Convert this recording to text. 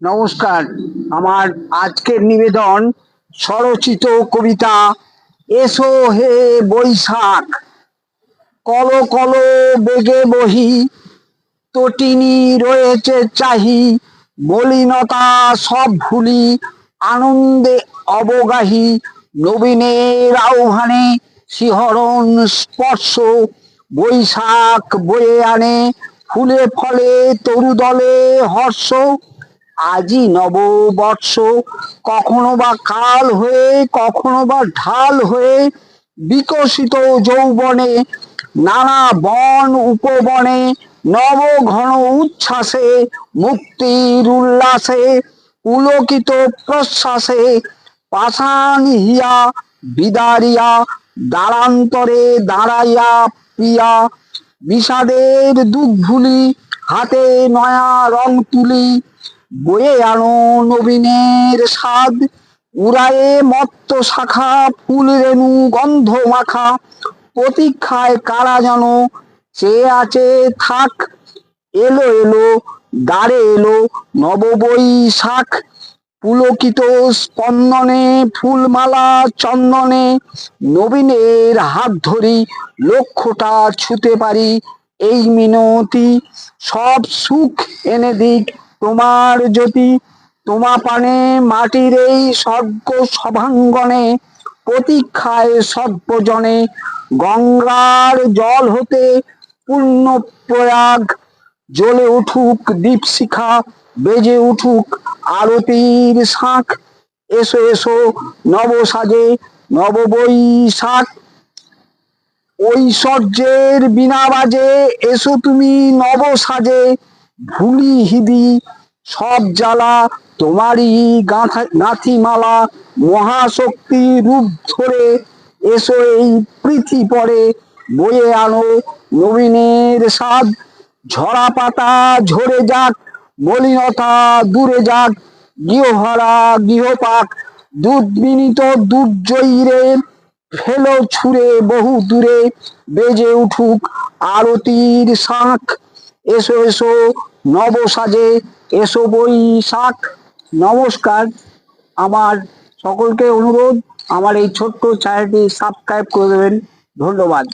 নমস্কার। আমার আজকের নিবেদন স্বরচিত কবিতা এসো হে বৈশাখ। কলো কলো বেগে বহি, তটিনী রয়েছে চাহি, মলিনতা সব ভুলি, আনন্দে অবগাহী। নবীনের আহ্বানে শিহরণ স্পর্শ, বৈশাখ বয়ে আনে ফুলে ফলে তরুদলে হর্ষ। আজি নববর্ষ, কখনো বা কাল হয়ে, কখনো বা ঢাল হয়ে, বিকশিত যৌবনে নানা বন উপবনে, নব ঘন উচ্ছ্বাসে, মুক্তির উল্লাসে, পুলকিত প্রশ্বাসে, পাষাণ হিয়া বিদারিয়া, দ্বারান্তরে দাঁড়াইয়া প্রিয়া, বিষাদের দুঃখ ভুলি, হাতে নয়া রং তুলি, বয়ে আনো নবীনের স্বাদ, উড়ায়ে মত্ত শাখা, ফুল রেণু গন্ধ মাখা, প্রতীক্ষায় কারা যেন চেয়ে আছে থাক। এলো এলো দ্বারে এলো নববৈশাখ, পুলকিত স্পন্দনে, ফুলমালা চন্দনে, নবীনের হাত ধরি লক্ষ্যটা ছুতে পারি, এই মিনতি। সব সুখ এনে দিক তোমার জ্যোতি, তোমা পানে মাটির এই স্বর্গ সভাঙ্গনে, প্রতীক্ষায় সর্বজনে, গঙ্গার জল হতে পূর্ণ প্রয়াগ, জ্বলে উঠুক দীপশিখা, বেজে উঠুক আরতির শাঁখ। এসো এসো নব সাজে নব বৈশাখ, ঐশ্বর্যের বীণা বাজে, এসো তুমি নব সাজে, ভুলি হিদি সব জ্বালা, তোমারই গাঁথিমালা, মহাশক্তি রূপ ধরে এসো এই পৃথি পরে, বয়ে আনো নবীনের স্বাদ। ঝরা পাতা ঝরে যাক, মলিনতা দূরে যাক, গৃহহারা গৃহপাক, দুর্বিনীত দুর্জয়ীরে ফেলো ছুঁড়ে বহু দূরে, বেজে উঠুক আরতির শাঁখ। এসো এসো নব সাজে, এসো বৈশাখ। নমস্কার। আমার সকলকে অনুরোধ, আমার এই ছোট্ট চ্যানেলটি সাবস্ক্রাইব করে দেবেন। ধন্যবাদ।